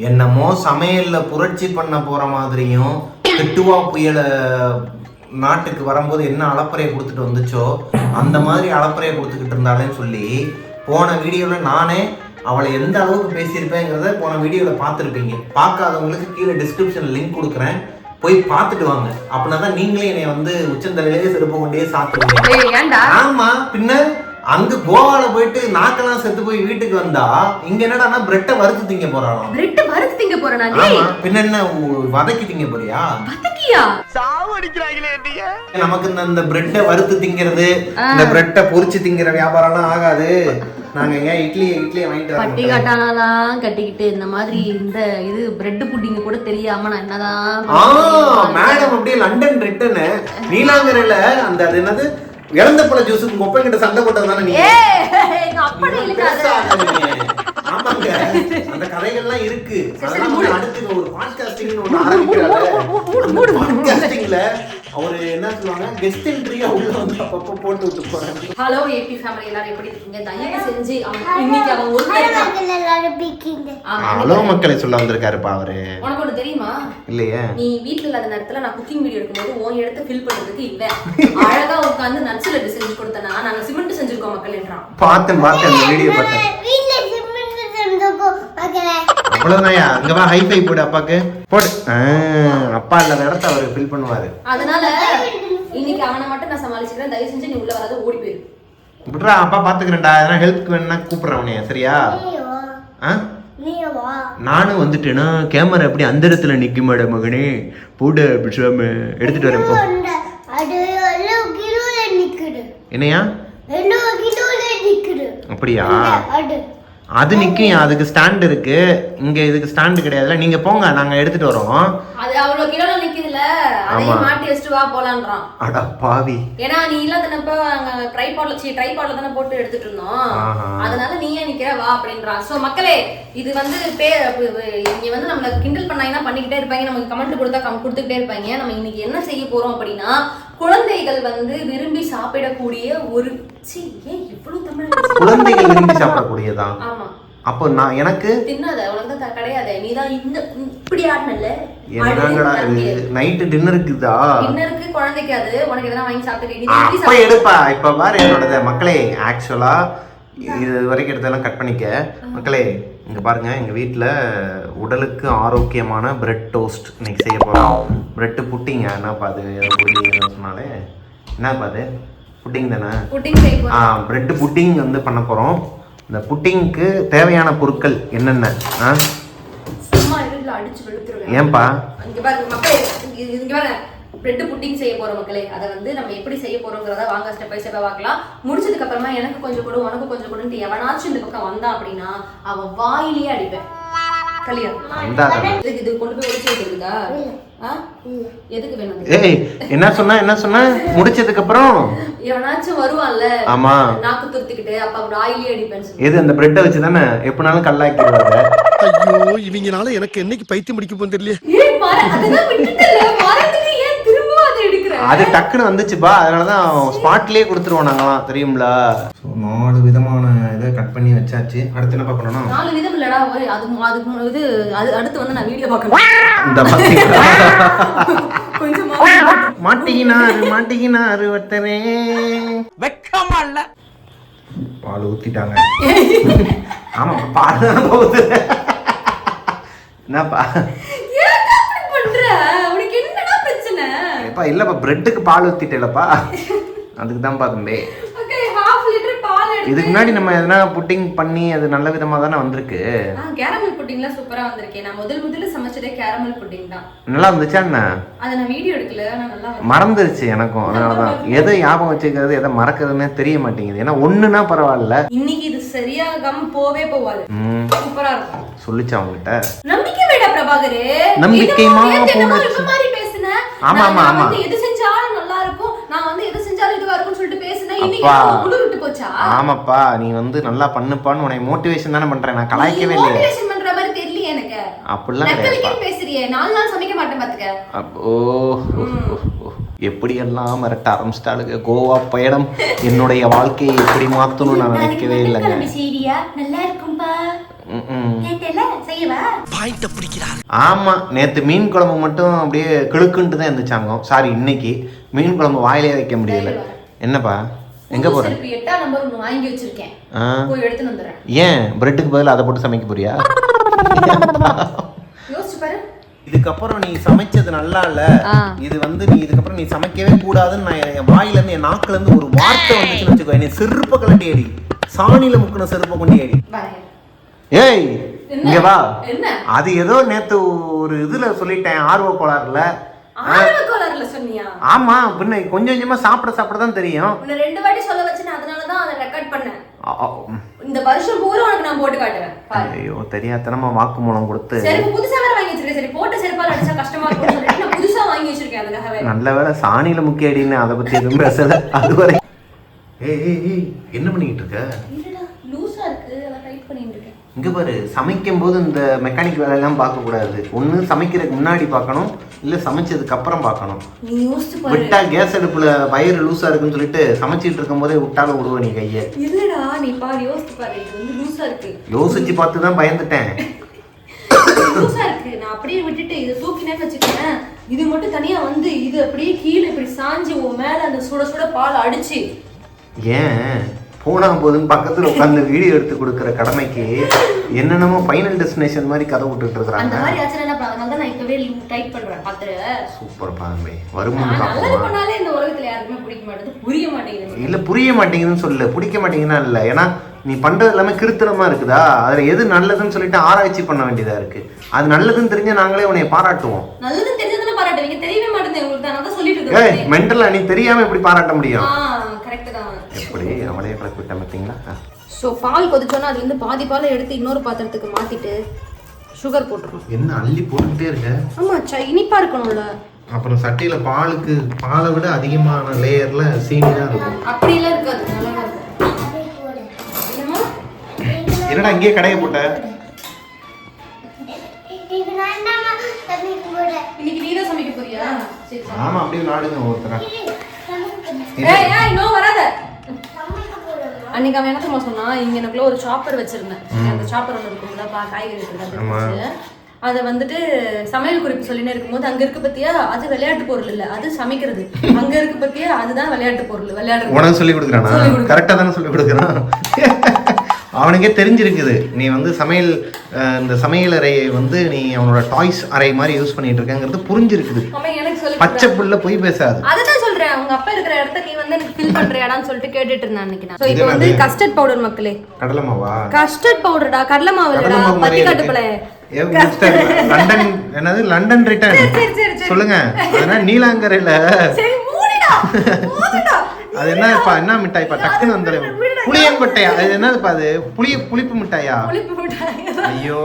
என்னமோ சமையல்ல புரட்சி பண்ண போற மாதிரியும் திட்டுவா புயல நாட்டுக்கு வரும்போது என்ன அளப்பறையை கொடுத்துட்டு வந்துச்சோ அந்த மாதிரி அளப்பறையை கொடுத்துக்கிட்டு இருந்தாலேன்னு சொல்லி போன வீடியோவில் நானே அவளை எந்த அளவுக்கு பேசியிருப்பேங்கிறத போன வீடியோவில் பார்த்துருப்பீங்க. பார்க்காதவங்களுக்கு கீழே டிஸ்கிரிப்ஷன் லிங்க் கொடுக்குறேன், போய் பார்த்துட்டு வாங்க. அப்படின்னா தான் நீங்களே என்னை வந்து உச்சந்தலையிலே செருப்பு கொண்டே சாப்பிடுவீங்க. ஆமா, பின்ன அங்க கோவால போயிட்டு நாக்கெல்லாம் செத்து போய் வீட்டுக்கு வந்தா இங்க என்னடா பிரெட்டை வறுத்து திங்க போறாளாம். பிரெட் வறுத்து திங்க போறேனா? ஆமா, பின்ன என்ன வதக்கி திங்க போறியா? வதக்கியா? சாவு அடிக்கிறாங்களே நீங்க. நமக்கு இந்த பிரெட்டை வறுத்து திங்கிறது, இந்த பிரெட்டை பொரிச்சு திங்கிற வியாபாரம்லாம் ஆகாது. நாங்க ஏன் இட்லி வாங்கிட்டு பட்டி கட்டானாலாம் கட்டிக்கிட்டு இந்த மாதிரி இந்த இது பிரெட் புட்டிங்க கூட தெரியாம நான் என்னதான் மேடம் அப்படியே லண்டன் ரிட்டனு நீலாங்கரையில அந்த அது என்னது இழந்த பழ ஜூஸுக்கு மொப்பை கிட்ட சண்டை போட்டது தானே நீங்க? ஆமாங்க, அந்த கதைகள்லாம் இருக்கு. அதெல்லாம் அடுத்து ஒரு பாட்காஸ்டிங்னு ஒண்ணு ஆரம்பிக்கிறாங்க. பாட்காஸ்டிங்ல அவரு என்ன சொல்லுவாங்க, கெஸ்ட் என்ட்ரியா உள்ள வந்து அப்பப்போ போட்டு விட்டு போறாங்க. ஹலோ ஏபி ஃபேமிலி, எல்லாரும் எப்படி இருக்கீங்க? தயவு செஞ்சு இன்னைக்கு அவன் ஒரு ஹலோ மக்களை சொல்ல வந்திருக்காருப்பா அவரு. உனக்கு ஒண்ணு தெரியுமா? இல்லையே. நீ வீட்ல இல்லாத நேரத்துல நான் குக்கிங் வீடியோ எடுக்கும்போது உன் இடத்த ஃபில் பண்றதுக்கு இல்ல அழகா உட்கார்ந்து நட்ஸ் லட்டு செஞ்சு கொடுத்தனா நாங்க சிமெண்ட் செஞ்சிருக்கோம் மக்கள்ன்றான். பார்த்தேன் அந்த வீடியோ பார்த்தேன். அவ்வளவுதான், அங்க வா ஹைஃபை போடு அப்பாக்கு போடு. அப்பா இல்லாத இடத்த அவரு ஃபில் பண்ணுவாரு. அதனால இன்னைக்கு அவனை மட்டும் நான் சமாளிச்சுக்கிறேன். தயவு செஞ்சு நீ உள்ள வராத, ஓடி போயிரு. விட்றா, அப்பா பாத்துக்கிறேன்டா. எதனா ஹெல்ப் வேணும்னா கூப்பிடுறேன் உன்னைய, சரியா? நானும் வந்துட்டேன்னா கேமரா எப்படி அந்த இடத்துல நிக்க மாட மகனே, போடு பிடிச்சாம எடுத்துட்டு வரேன் போ. என்னையா அப்படியா? அது நிக்கும், அதுக்கு ஸ்டாண்ட் இருக்கு. இங்க இதுக்கு ஸ்டாண்ட் கிடையாதுல. நீங்க போங்க, நாங்க எடுத்துட்டு வரோம். அது அவ்வளவு கிலோல நிக்குதுல, அதை மாட்டி வச்சிட்டு வா போலாம்ன்றான். அட பாவி. ஏனா நீ இல்லாதனப்ப அங்க ட்ரைபாட்ல தான போட்டு எடுத்துட்டு இருந்தோம். அதனால நீ ஏன் நிக்கிற வா அப்படின்றான். சோ மக்களே, இது வந்து இங்க வந்து நம்மள கிண்டல் பண்ணாங்கன்னா பண்ணிக்கிட்டே இருப்பாங்க, நமக்கு கமெண்ட் கொடுத்துக்கிட்டே இருப்பாங்க. நம்ம இன்னைக்கு என்ன செய்ய போறோம் அப்படின்னா, குழந்தைகள் வந்து விரும்பி சாப்பிடக்கூடிய ஒரு இவ்வளவு தமிழ் குழந்தைகள் விரும்பி சாப்பிடக்கூடியதா? ஆமா. அப்போ நான் எனக்கு தின்னாத, உனக்கு தான் கிடையாது. நீதான் இந்த இப்படி ஆடனல்ல. என்னங்கடா இது நைட் டின்னருக்குதா? டின்னருக்கு குழந்தைக்கு அது உனக்கு எதனா வாங்கி சாப்பிட்டு நீ அப்ப எடுப்பா. இப்ப பாரு என்னோடது மக்களே. ஆக்சுவலா இது வரைக்கும் எடுத்தெல்லாம் கட் பண்ணிக்க மக்களே. இங்க பாருங்க, எங்க வீட்டுல உடலுக்கு ஆரோக்கியமான பிரெட் டோஸ்ட் இன்னைக்கு செய்ய போறோம். பிரெட் புட்டிங்க. என்னப்பா அது சொன்னாலே என்னப்பா அது புட்டிங் தானே? பிரெட் புட்டிங் வந்து பண்ண போறோம். இந்த புட்டிங்க்கு தேவையான பொருட்கள் என்னென்ன? ஏன்பா பிரெட் புட்டிங் செய்ய போறோம் மக்களே. அதை வந்து நம்ம எப்படி செய்ய போறோங்கிறத வாங்க ஸ்டெப் பை ஸ்டெப்பா பார்க்கலாம். முடிச்சதுக்கு அப்புறமா எனக்கு கொஞ்சம் கொடு உனக்கு கொஞ்சம் கொடுன்னு எவனாச்சும் இந்த பக்கம் வந்தா அப்படின்னா அவன் வாயிலேயே அடிப்பேன். இது கொண்டு போய் ஒளிச்சு வைக்கிறதுக்கா? எதுக்கு வேணும்? ஏய் என்ன சொன்னா முடிச்சதுக்கு அப்புறம் எவனாச்சும் வருவான்ல, ஆமா, நாக்கு துருத்திக்கிட்டு அப்ப வாயிலேயே அடிப்பேன். எது அந்த பிரெட்டை வச்சு தானே எப்பனாலும் கல்லாக்கிடுவாங்க. ஐயோ, இவங்கனால எனக்கு என்னைக்கு பைத்தியம் முடிக்க போகுது தெரியல. அது டக்குன்னு வந்துச்சுப்பா, அதனாலதான் ஸ்பாட்லயே கொடுத்துருவோம் நாங்களாம், தெரியுங்களா? 4 விதமான இதை கட் பண்ணி வச்சாச்சு. அடுத்து என்ன பார்க்கணும்? 4 விதம் இல்லடா, அது அடுத்து வந்து நான் வீடியோ பார்க்கணும். இந்த மாட்டிக்கினாரு ஒருத்தரே. வெக்கமா இல்ல? பால் ஊத்திட்டாங்க. ஆமா, பால் தான் போகுது. என்னப்பா இல்லப்பா, பிரெட்டுக்கு பால் ஊத்திட்டேலப்பா, அதுக்கு தான் பாத்தே. இதுக்கு முன்னாடி நம்ம எதனா புட்டிங் பண்ணி அது நல்ல விதமா தானே வந்திருக்கு. கேரமல் புட்டிங்லாம் சூப்பரா வந்திருக்கு. நான் முதல்ல சமைச்சதே கேரமல் புட்டிங் தான். நல்லா இருந்துச்சா என்ன? அத நான் வீடியோ எடுக்கல, நான் நல்லா மறந்துருச்சு எனக்கும். அதனாலதான் எதை ஞாபகம் வச்சுக்கிறது எதை மறக்கிறதுனே தெரிய மாட்டேங்குது. ஏன்னா ஒண்ணுனா பரவாயில்ல, இன்னைக்கு இது சரியாகாம போவே போவாது. சூப்பரா இருக்கும். சொல்லிச்சா உங்ககிட்ட? நம்பிக்கை வேடா பிரபாகரே, நம்பிக்கைமா மாதிரி பேசுன. ஆமா ஆமா ஆமா, எது செஞ்சாலும் நல்லா இருக்கும், நான் வந்து எது செஞ்சாலும் இதுவா இருக்கும்னு சொல்லிட்டு பேசுனேன். இன்னைக்கு குடு விட்டு போச்சா? ஆமாப்பா, நீ வந்து நல்லா பண்ணுப்பான்னு உன்னை மோட்டிவேஷன் தானே பண்றேன். நான் கலாய்க்கவே இல்லையே. மோட்டிவேஷன் பண்ற மாதிரி தெரியல எனக்கு. அப்படிலாம் கிடையாதுப்பா. பேசுறியே 4 நாள் சமைக்க மாட்டேன் பாத்துக்க. ஓ, எப்படி எல்லாம் மிரட்ட ஆரம்பிச்சிட்டாளுங்க. கோவா பயணம் என்னுடைய வாழ்க்கையை எப்படி மாத்தணும்னு நான் நினைக்கவே இல்லைங்க. சரியா நல்லா இருக்கும்பா. செய்யவா பாயிண்ட பிடிக்கிறார். ஆமா, நேத்து மீன் குழம்பு மட்டும் அப்படியே கிளுக்குன்ட்டு தான் இருந்துச்சாங்க. சாரி, இன்னைக்கு மீன் குழம்பு வாயிலே வைக்க முடியல. என்னப்பா எங்க போற? 8ஆம் நம்பர் ஒன்னு வாங்கி வச்சிருக்கேன், போய் எடுத்துட்டு வந்துறேன். ஏன் பிரெட்டுக்கு பதிலா அதை போட்டு சமைக்க போறியா? யோசிச்சு பாரு. இதுக்கப்புறம் நீ சமைச்சது நல்லா இல்ல, இது வந்து நீ இதுக்கப்புறம் நீ சமைக்கவே கூடாதுன்னு நான் என் வாயில இருந்து என் நாக்குல இருந்து ஒரு வார்த்தை வந்துச்சுன்னு வச்சுக்கோ, நீ செருப்ப கலட்டி அடி, சாணியில முக்கின செருப்ப கொண்டு அடி. ஏய் இங்க வா. அது ஏதோ நேத்து ஒரு இதுல சொல்லிட்டேன், ஆர்வ கோளாறுல. சொன்னியா? ஆமா, பின்ன கொஞ்சம் கொஞ்சமா சாப்பிட தான் தெரியும். 2 வாட்டி சொல்ல வச்சேன், அதனால தான் அதை ரெக்கார்ட் பண்ணேன். இந்த வருஷம் பூரா உனக்கு நான் போட்டு காட்டுறேன். ஐயோ, தெரியாதனமா வாக்குமூலம் கொடுத்து. சரி, புதுசா வேற வாங்கி வச்சிருக்கேன். சரி, போட்ட செருப்பால அடிச்சா கஷ்டமா இருக்கும்னு சொல்லிட்டு நான் புதுசா வாங்கி வச்சிருக்கேன். அதுக்காகவே நல்ல வேளை சாணியில முக்கிய அடின்னு அதை பத்தி எதுவும் பேசல அதுவரை. ஏய் என்ன பண்ணிட்டு இருக்க? இல்லடா, லூசா இருக்கு, அத டைட் பண்ணிட்டு இருக்கேன். இங்க பாரு, சமைக்கும் போது இந்த மெக்கானிக் வேலையெல்லாம் பார்க்க கூடாது. ஒண்ணு சமைக்கிறதுக்கு முன்னாடி பார்க்கணும், இல்ல சமைச்சதுக்கு அப்புறம் பார்க்கணும். நீ யோசிச்சு பாரு. விட்டா கேஸ் அடுப்புல வயிறு லூசா இருக்குன்னு சொல்லிட்டு சமைச்சிட்டு இருக்கும் போதே விட்டாலும் விடுவ நீ கையை. இல்லடா, நீ பாரு, யோசிச்சு பாரு, இது வந்து லூசா இருக்கு. யோசிச்சு பார்த்து தான் பயந்துட்டேன். லூசா இருக்கு. நான் அப்படியே விட்டுட்டு இதை தூக்கினேன்னு வச்சுக்கேன், இது மட்டும் தனியா வந்து இது அப்படியே கீழே இப்படி சாஞ்சி உன் மேல அந்த சுட சுட பால் அடிச்சு. ஏன் போனா போதுன்னு பக்கத்துல உட்காந்து வீடியோ எடுத்து கொடுக்குற கடமைக்கு என்னென்னமோ ஃபைனல் டெஸ்டினேஷன் மாதிரி கதை விட்டுட்டு இருக்காங்க. அந்த மாதிரி ஆச்சரிய என்ன அதனால தான் நான் இப்பவே டைப் பண்றேன். பாத்துற சூப்பர் பாம்பே, வருமானம் நல்லது காப்போமா. பண்ணாலே இந்த உலகத்துல யாருக்குமே பிடிக்க மாட்டேங்குது, புரிய மாட்டேங்குது. இல்ல புரிய மாட்டேங்குதுன்னு சொல்லு, பிடிக்க மாட்டேங்குதுன்னா இல்ல. ஏன்னா நீ பண்றது எல்லாமே கிருத்திரமா இருக்குதா, அதுல எது நல்லதுன்னு சொல்லிட்டு ஆராய்ச்சி பண்ண வேண்டியதா இருக்கு. அது நல்லதுன்னு தெரிஞ்ச நாங்களே உன்னை பாராட்டுவோம். நல்லதுன்னு தெரிஞ்சதுன்னு பாராட்டுவீங்க, தெரியவே மாட்டேங்குது உங்களுக்கு. நான் தான் சொல்லிட்டு இருக்கேன். ஏய் மென்டலா நீ தெரியாம எப்படி பாராட்ட முடியும்? கரெக்ட் தான். எப்படி அவளையே கலக்கி விட்ட பார்த்தீங்களா? ஸோ பால் கொதிச்சோன்னா அதுல இருந்து பாதி பாலை எடுத்து இன்னொரு பாத்திரத்துக்கு மாத்திட்டு சுகர் போட்டுருணும். என்ன அள்ளி போட்டுக்கிட்டே இருக்க? ஆமா, இனிப்பா இருக்கணும்ல. அப்புறம் சட்டியில பாலை விட அதிகமான லேயர்ல சீனி தான் இருக்கும். அப்படிலாம் இருக்காது, நல்லா இருக்கும். என்னடா இங்கே கடையை போட்ட? இன்னைக்கு நீ தான் சமைக்க போறியா? சரி. ஆமா, அப்படியே நாடுங்க ஒருத்தர. ஏய் நோ வராத. அன்னைக்கு அவன் என்ன தெரியுமா சொன்னா, இங்க எனக்குள்ள ஒரு சாப்பர் வச்சிருந்தேன். அந்த சாப்பர் ஒன்று இருக்கும்ல, காய்கறி இருக்கிறது. அதை வந்துட்டு சமையல் குறிப்பு சொல்லினே இருக்கும்போது, அங்க இருக்கு பத்தியா அது விளையாட்டு பொருள் இல்ல, அது சமைக்கிறது. அங்க இருக்கு பத்தியா அதுதான் விளையாட்டு பொருள், விளையாடுறது. உனக்கு சொல்லி கொடுக்குறானா? கரெக்டா தானே சொல்லி கொடுக்குறான். அவனுக்கே தெரிஞ்சிருக்குது நீ வந்து இந்த சமையல் அறையை வந்து நீ அவனோட டாய்ஸ் அறை மாதிரி யூஸ் பண்ணிட்டு இருக்கங்கிறது புரிஞ்சிருக்குது. பச்சை புல்ல போய் பேசாது. அதுதான் சொல்றேன், உங்க அப்பா இருக்கிற இடத்த நீ வந்து எனக்கு ஃபில் பண்ற இடம்னு சொல்லிட்டு கேட்டுட்டு இருந்தேன் அன்னைக்கு நான். சோ இப்போ வந்து கஸ்டர்ட் பவுடர் மக்களே. கடலை மாவா? கஸ்டர்ட் பவுடர்டா, கடலை மாவு இல்லடா, பத்தி காட்டுப்பளே. லண்டன் என்னது லண்டன் ரிட்டர்ன் சொல்லுங்க. அதனால நீலாங்கரையில சரி மூடிடா மூடிடா. அது என்னப்பா, என்ன மிட்டாய்ப்பா டக்குன்னு வந்துடும்? புளியங்கொட்டையா? அது என்னதுப்பா? அது புளிப்பு மிட்டாயா? ஐயோ,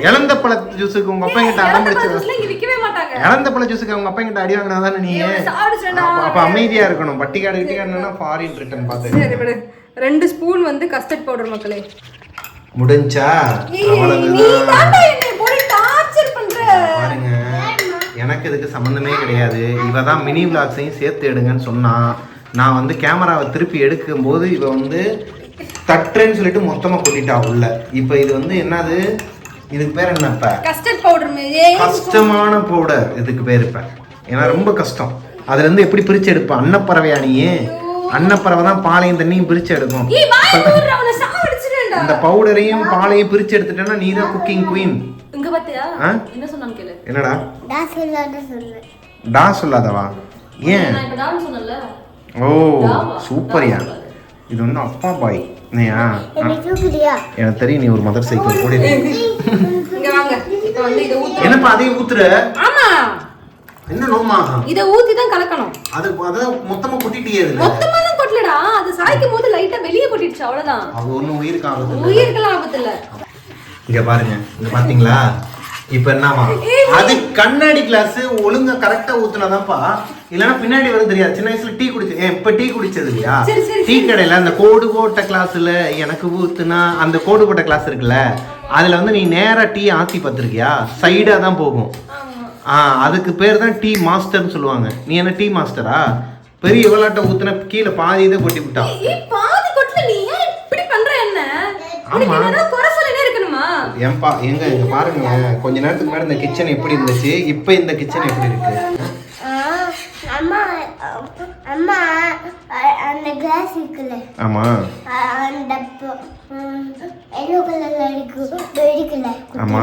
இளந்த பழ ஜூஸுக்கு உங்க அப்பா கிட்ட அடம்பிடிச்சு. இளந்த பழ ஜூஸுக்கு அவங்க அப்பா கிட்ட அடி வாங்கினா தானே நீ? அப்ப அமைதியா இருக்கணும். பட்டிக்காடு கிட்டிக்காடுனா ஃபாரின் ரிட்டர்ன் பார்த்து. 2 ஸ்பூன் வந்து கஸ்டர்ட் பவுடர் மக்களே. முடிஞ்சா? பாருங்க, எனக்கு இதுக்கு சம்பந்தமே கிடையாது. இவ தான் மினி விளாக்ஸையும் சேர்த்து எடுங்கன்னு சொன்னா, நான் வந்து கேமராவை திருப்பி எடுக்கும்போது இவ வந்து தட்டுறேன்னு சொல்லிட்டு மொத்தமா கொட்டிட்டா உள்ள. இப்ப இது வந்து என்னது, இதுக்கு பேர் என்னப்ப? Custard powder. கஷ்டமான பவுடர் இதுக்கு பேர். இப்ப ஏன்னா ரொம்ப கஷ்டம். அதுல இருந்து எப்படி பிரிச்சு எடுப்ப? அன்னப்பறவையா நீ? அன்னப்பறவை தான் பாலையும் தண்ணியும் பிரிச்சு எடுக்கும். இந்த பவுடரையும் பாலையும் பிரிச்சு எடுத்துட்டேன்னா நீ தான் குக்கிங் குயின். இங்க பாத்தியா என்ன சொன்னான் கேளு. என்னடா? டா சொல்லாதவா? ஏன்? நான் இப்ப டா சொன்னல. ஓ சூப்பர்யா. இது வந்து அப்பா பாய் நீயா? எனக்கு தெரியும் நீ ஒரு மதர் சைக்கிள் போடு. இங்க வாங்க. இப்போ வந்து இத ஊத்து. என்னப்பா அதையும் ஊத்துற? ஆமா. என்ன நோமா? இத ஊத்தி தான் கலக்கணும். அது மொத்தமா கொட்டிட்டியே இல்ல? மொத்தமா தான் கொட்டலடா. அது சாய்க்கும் போது லைட்டா வெளிய கொட்டிடுச்சு, அவ்வளவுதான். அது ஒண்ணும் உயிருக்கு ஆபத்து இல்ல. உயிருக்கு ஆபத்து இல்ல. இங்க பாருங்க, இங்க பாத்தீங்களா? இப்ப என்னமா, அது கண்ணாடி கிளாஸ் ஒழுங்கா கரெக்டா ஊத்துனாதான்ப்பா, இல்லன்னா பின்னாடி வரும் தெரியாது. சின்ன வயசுல டீ குடிச்சேன். இப்ப டீ குடிச்சது இல்லையா? டீ கடையில அந்த கோடு போட்ட கிளாஸ்ல எனக்கு ஊத்துனா, அந்த கோடு போட்ட கிளாஸ் இருக்குல்ல, அதுல வந்து நீ நேரா டீ ஆத்தி பார்த்திருக்கியா? சைடா தான் போகும். அதுக்கு பேர் தான் டீ மாஸ்டர்னு சொல்லுவாங்க. நீ என்ன டீ மாஸ்டரா? பெரிய விளையாட்ட ஊத்துன கீழே பாதி இதை கொட்டி விட்டா. பாதி கொட்டல. நீ ஏன் இப்படி பண்ற? என்ன ஆமா, குறை சொல்லினே இருக்கணுமா? ஏன்பா எங்க பாருங்க, கொஞ்ச நேரத்துக்கு முன்னாடி இந்த கிச்சன் எப்படி இருந்துச்சு, இப்போ இந்த கிச்சன் எப்படி இருக்கு? அம்மா அம்மா அந்த கிளாஸ் இருக்குல்ல, ஆமா அந்த எல்லோ கலர்ல இருக்கு வெடிக்கல. ஆமா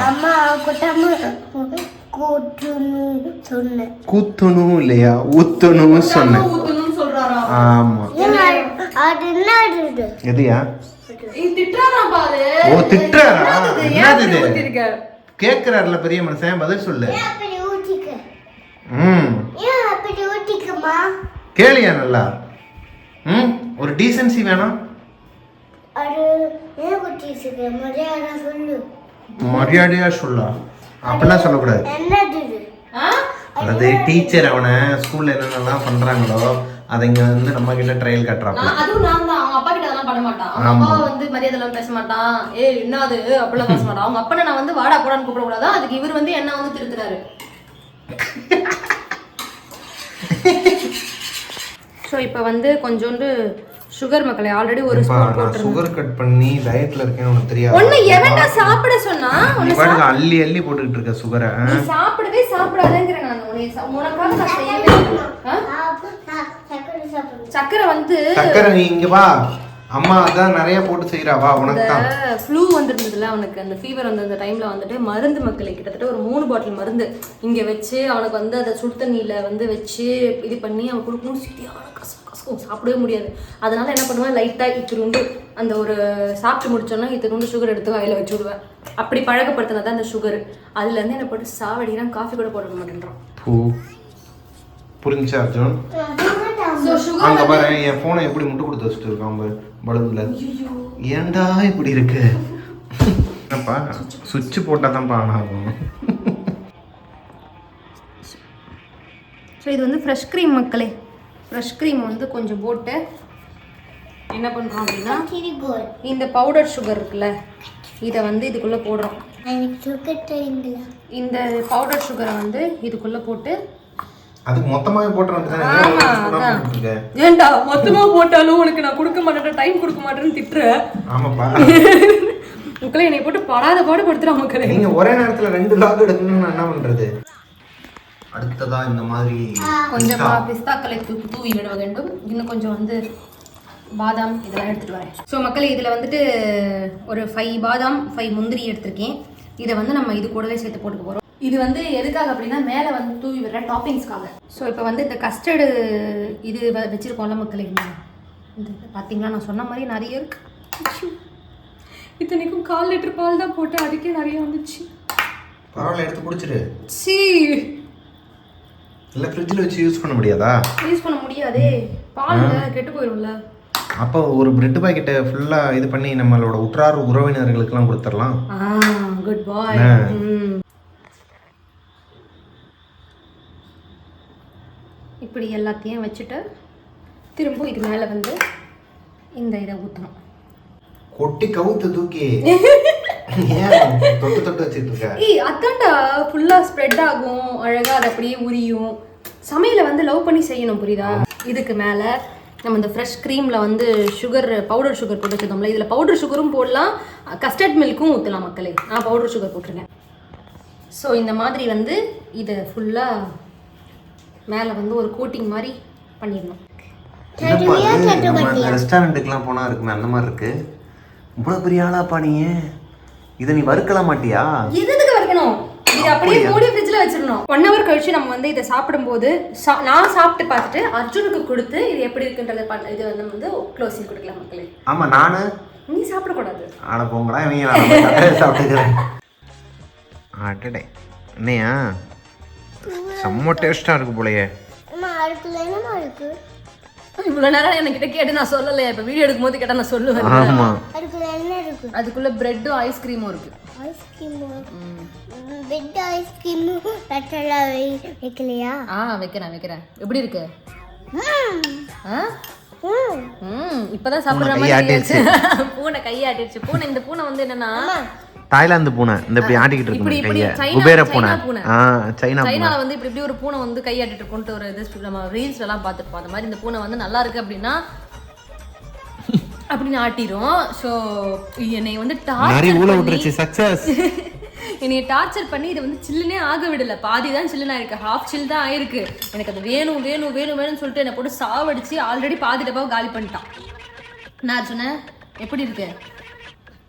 அம்மா கொட்டாம கூத்தணும் இல்லையா, ஊத்தணும் சொன்னேன். ஆமா அது என்ன எதையா? ஓ திட்டுறாரா? என்னது இது? கேக்குறாருல பெரிய மனுஷன், பதில் சொல்லு. கேளியா நல்லா? ஒரு டீசன்சி வேணாம். மரியாதையா சொல்ல, அப்படிலாம் சொல்லக்கூடாது. அதாவது டீச்சர் அவனை ஸ்கூல்ல என்னென்னலாம் பண்றாங்களோ அதை இங்க வந்து நம்ம கிட்ட ட்ரையல் காட்டுறாங்க. அதுவும் நான் தான். அவங்க அப்பா கிட்ட அதெல்லாம் பண்ண மாட்டான். அவங்க அப்பா வந்து மரியாதை எல்லாம் பேச மாட்டான். என்னது அப்படிலாம் பேச மாட்டான். அவங்க அப்பா நான் வந்து வாடா போடான்னு கூப்பிட கூடாது. அதுக்கு இவர் வந்து என்ன வந்து திருத்துறாரு. ஸோ இப்போ வந்து கொஞ்சோண்டு சுகர் மக்களே ஆல்ரெடி ஒரு ஸ்பூன் போட்டுருக்கேன். சுகர் கட் பண்ணி டயட்ல இருக்கேன்னு உனக்கு தெரியாது. ஒண்ணு எவன்டா சாப்பிட சொன்னா? நீ பாருங்க அள்ளி அள்ளி போட்டுக்கிட்டு இருக்க சுகரை. நீ சாப்பிடவே சாப்பிடாதேங்கற நான் உனக்காக நான் செய்யவே சக்கரை வந்து சக்கரை நீ இங்க வா, அம்மா அதான் நிறைய போட்டு செய்யறா, வா உனக்கு தான். ஃப்ளூ வந்திருந்ததுல அவனுக்கு, அந்த ஃபீவர் வந்த அந்த டைம்ல வந்துட்டு மருந்து மக்களை கிட்டத்தட்ட ஒரு 3 பாட்டில் மருந்து இங்க வச்சு அவனுக்கு வந்து அதை சுடு தண்ணியில வந்து வச்சு இது பண்ணி அவன் கொடுக்கணும். சரியான கசக்கும், சாப்பிடவே முடியாது. அதனால என்ன பண்ணுவேன், லைட்டா இத்திருண்டு அந்த ஒரு சாப்பிட்டு முடிச்சோன்னா இத்திருண்டு சுகர் எடுத்து வாயில வச்சு விடுவேன். அப்படி பழக்கப்படுத்தினதான் அந்த சுகர். அதுல இருந்து என்ன போட்டு சாவடிக்கிறான், காஃபி கூட போட மாட்டேன்றான். புரிஞ்சா அர்ஜுன்? அங்க பாரு என் போனை எப்படி முட்டு கொடுத்து வச்சுட்டு இருக்கான் பாரு பலூன்ல. ஏன்டா இப்படி இருக்கு? என்னப்பா சுவிட்ச் போட்டா தான் ஆன் ஆகும். ஸோ இது வந்து ஃப்ரெஷ் க்ரீம் மக்களே. ஃப்ரெஷ் க்ரீம் வந்து கொஞ்சம் போட்டு என்ன பண்ணுறோம் அப்படின்னா, இந்த பவுடர் சுகர் இருக்குல்ல இதை வந்து இதுக்குள்ளே போடுறோம். இந்த பவுடர் சுகரை வந்து இதுக்குள்ளே போட்டு அதுக்கு மொத்தமாவே போட்டுறேன். ஏன்டா மொத்தமா போட்டாலும் உனக்கு நான் கொடுக்க மாட்டேன், டைம் கொடுக்க மாட்டேன்னு திட்டுற. ஆமாப்பா மக்களே என்னை போட்டு படாத பாடு படுத்துறான் மக்களே. நீங்க ஒரே நேரத்துல 2 லாக் எடுக்கணும்னு என்ன பண்றது? அடுத்ததா இந்த மாதிரி கொஞ்சமா பிஸ்தாக்களை தூவி விட வேண்டும். இன்னும் கொஞ்சம் வந்து பாதாம் இதெல்லாம் எடுத்துட்டு வரேன். ஸோ மக்களே இதில் வந்துட்டு ஒரு 5 பாதாம் 5 முந்திரி எடுத்திருக்கேன். இதை வந்து நம்ம இது கூடவே சேர்த்து போட்டுக்க போகிறோம். இது வந்து எதுக்காக அப்படின்னா மேலே வந்து தூவி விடுற டாப்பிங்ஸ்க்காக. ஸோ இப்போ வந்து இந்த கஸ்டர்டு இது வச்சுருக்கோம்ல மக்களே, இந்த பார்த்தீங்களா நான் சொன்ன மாதிரி நிறைய இருக்கு. இத்தனைக்கும் 1/4 லிட்டர் பால் தான் போட்டு அதுக்கே நிறைய வந்துச்சு. பரவாயில்ல எடுத்து குடிச்சிரு. சி இல்லை ஃப்ரிட்ஜில் வச்சு யூஸ் பண்ண முடியாதா? யூஸ் பண்ண முடியாதே, பால் கெட்டு போயிடும்ல. அப்போ ஒரு பிரெட் பாக்கெட்டை ஃபுல்லாக இது பண்ணி நம்மளோட உற்றார் உறவினர்களுக்கெல்லாம் கொடுத்துடலாம். குட் பாய். இப்படி எல்லாத்தையும் வச்சுட்டு திரும்ப இது மேலே வந்து இந்த இதை ஊற்றணும். கொட்டி கவுத்து தூக்கி தொட்டு தொட்டு வச்சுட்டு இருக்க. அதான்டா ஃபுல்லாக ஸ்ப்ரெட் ஆகும், அழகாக அது அப்படியே உரியும். சமையலை வந்து லவ் பண்ணி செய்யணும், புரியுதா? இதுக்கு மேலே நம்ம இந்த ஃப்ரெஷ் க்ரீமில் வந்து சுகர் பவுடர் சுகர் போட்டு வச்சுருந்தோம்ல, இதில் பவுடர் சுகரும் போடலாம், கஸ்டர்ட் மில்க்கும் ஊற்றலாம் மக்களே. நான் பவுடர் சுகர் போட்டிருக்கேன். ஸோ இந்த மாதிரி வந்து இதை ஃபுல்லாக மேலே வந்து ஒரு கோட்டிங் மாதிரி பண்ணிடணும். ரெஸ்டாரண்ட்டுக்குலாம் போனால் இருக்குமே அந்த மாதிரி இருக்கு. இவ்வளோ பெரிய ஆளாப்பா நீ, இதை நீ வறுக்கலாம் மாட்டியா? எதுக்கு வறுக்கணும்? இது அப்படியே மூடி ஃப்ரிட்ஜில் வச்சிடணும். 1 hour கழிச்சு நம்ம வந்து இதை சாப்பிடும்போது நான் சாப்பிட்டு பார்த்துட்டு அர்ஜுனுக்கு கொடுத்து இது எப்படி இருக்குன்றதை இது வந்து வந்து க்ளோஸிங் கொடுக்கலாம் மக்களே. ஆமாம் நானு நீ சாப்பிடக்கூடாது. ஆட போங்கடா இவங்க சாப்பிட்டுக்கிறேன். அடடே என்னையா செம்ம டேஸ்ட்டாக இருக்கு போலயே. இவ்வளோ நேரம் என்கிட்ட கேட்டு நான் சொல்லலையா? இப்போ வீடியோ எடுக்கும் போது கேட்டால் நான் சொல்லுவேன். ஆமாம் அதுக்குள்ள பிரெட்டும் ஐஸ்கிரீமும் இருக்கு. வைக்கிறேன். எப்படி இருக்கு? இப்பதான் சாப்பிடுற மாதிரி பூனை கையாட்டிடுச்சு. பூனை இந்த பூனை வந்து என்னன்னா தாய்லாந்து பூனை. இந்த இப்படி ஆட்டிக்கிட்டு இருக்கு கையை. குபேர பூனை. சைனால வந்து இப்படி ஒரு பூனை வந்து கையாட்டிட்டு இருக்கும்னு ஒரு இது நம்ம ரீல்ஸ்ல எல்லாம் பார்த்துருப்போம். அந்த மாதிரி இந்த பூனை வந்து நல்லா இருக்கு அப்படின்னா அப்படின்னு ஆட்டிரும். ஸோ என்னை வந்து நிறைய ஊழ டார்ச்சர் விட்டுருச்சு சக்சஸ். என்னைய டார்ச்சர் பண்ணி இதை வந்து சில்லுனே ஆக விடல. பாதி தான் சில்லுனா இருக்கு, ஹாஃப் சில் தான் ஆயிருக்கு. எனக்கு அது வேணும் வேணும் வேணும் வேணும்னு சொல்லிட்டு என்னை போட்டு சாவடிச்சு ஆல்ரெடி பாதி டப்பாவை காலி பண்ணிட்டான். நான் சொன்னேன் எப்படி இருக்கு,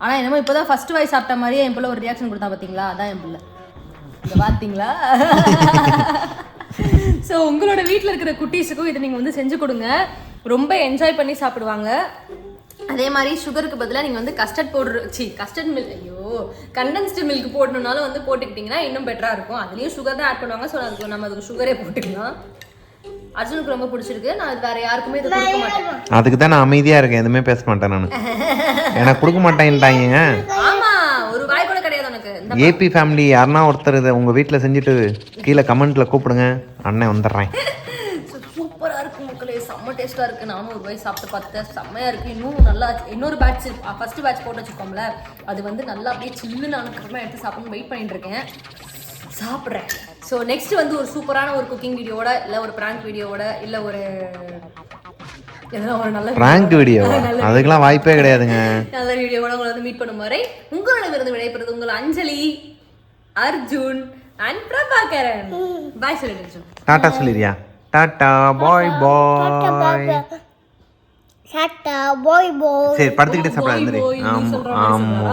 ஆனா என்னமோ இப்போதான் ஃபர்ஸ்ட் வாய் சாப்பிட்ட மாதிரியே என் பிள்ளை ஒரு ரியாக்ஷன் கொடுத்தா பார்த்தீங்களா, அதான் என் பிள்ளை. இதை பார்த்தீங்களா? ஸோ உங்களோட வீட்டில் இருக்கிற குட்டீஸுக்கும் இதை நீங்கள் வந்து செஞ்சு கொடுங்க, ரொம்ப என்ஜாய் பண்ணி சாப்பிடுவாங்க. அதே மாதிரி சுகருக்கு பதிலாக நீங்கள் வந்து கஸ்டர்ட் பவுடர் கஸ்டர்ட் மில்க், ஐயோ கண்டென்ஸ்டு மில்க் போடணுன்னாலும் வந்து போட்டுக்கிட்டிங்கன்னா இன்னும் பெட்டராக இருக்கும். அதுலேயும் சுகர் தான் ஆட் பண்ணுவாங்க. ஸோ அதுக்கு நம்ம அதுக்கு சுகரே போட்டுக்கலாம். அர்ஜுனுக்கு ரொம்ப பிடிச்சிருக்கு. நான் வேற யாருக்குமே இதை கொடுக்க மாட்டேன். அதுக்கு தான் நான் அமைதியாக இருக்கேன், எதுவுமே பேச மாட்டேன் நான். எனக்கு கொடுக்க மாட்டேன்ட்டாங்க. ஆமா, ஒரு வாய் கூட கிடையாது உனக்கு. ஏபி ஃபேமிலி யாருன்னா ஒருத்தர் இதை உங்கள் வீட்டில் செஞ்சுட்டு கீழே கமெண்ட்டில் கூப்பிடுங்க, அண்ணன் வந்துடுறேன். சூப்பரா இருக்கு மக்களே, செம்ம டேஸ்டா இருக்கு. நானும் ஒரு வாய் சாப்பிட்டு பார்த்தேன், செம்மையா இருக்கு. இன்னும் நல்லா இன்னொரு பேட்ச் ஃபர்ஸ்ட் பேட்ச் போட்டு வச்சுக்கோம்ல, அது வந்து நல்லா அப்படியே சில்லுன்னு அப்புறமா எடுத்து சாப்பிடணும் வெயிட் பண்ணிட்டு இருக்கேன். சாப்பிட்றேன். ஸோ நெக்ஸ்ட் வந்து ஒரு சூப்பரான ஒரு குக்கிங் வீடியோவோட, இல்லை ஒரு பிராங்க் வீடியோவோட, இல்லை ஒரு ஒரு நல்ல பிராங்க் வீடியோ, அதுக்கெல்லாம் வாய்ப்பே கிடையாதுங்க. நல்ல வீடியோவோட உங்களை வந்து மீட் பண்ணும் வரை உங்களிடமிருந்து விடைபெறுவது உங்கள் அஞ்சலி, அர்ஜுன் அண்ட் பிரபாகரன். பாய் சொல்லிட்டு அர்ஜுன். டாட்டா சொல்லிரியா? டாட்டா பாய் பாய். டாட்டா பாய் பாய். சரி படுத்துக்கிட்டே சாப்பிடாது. ஆமா.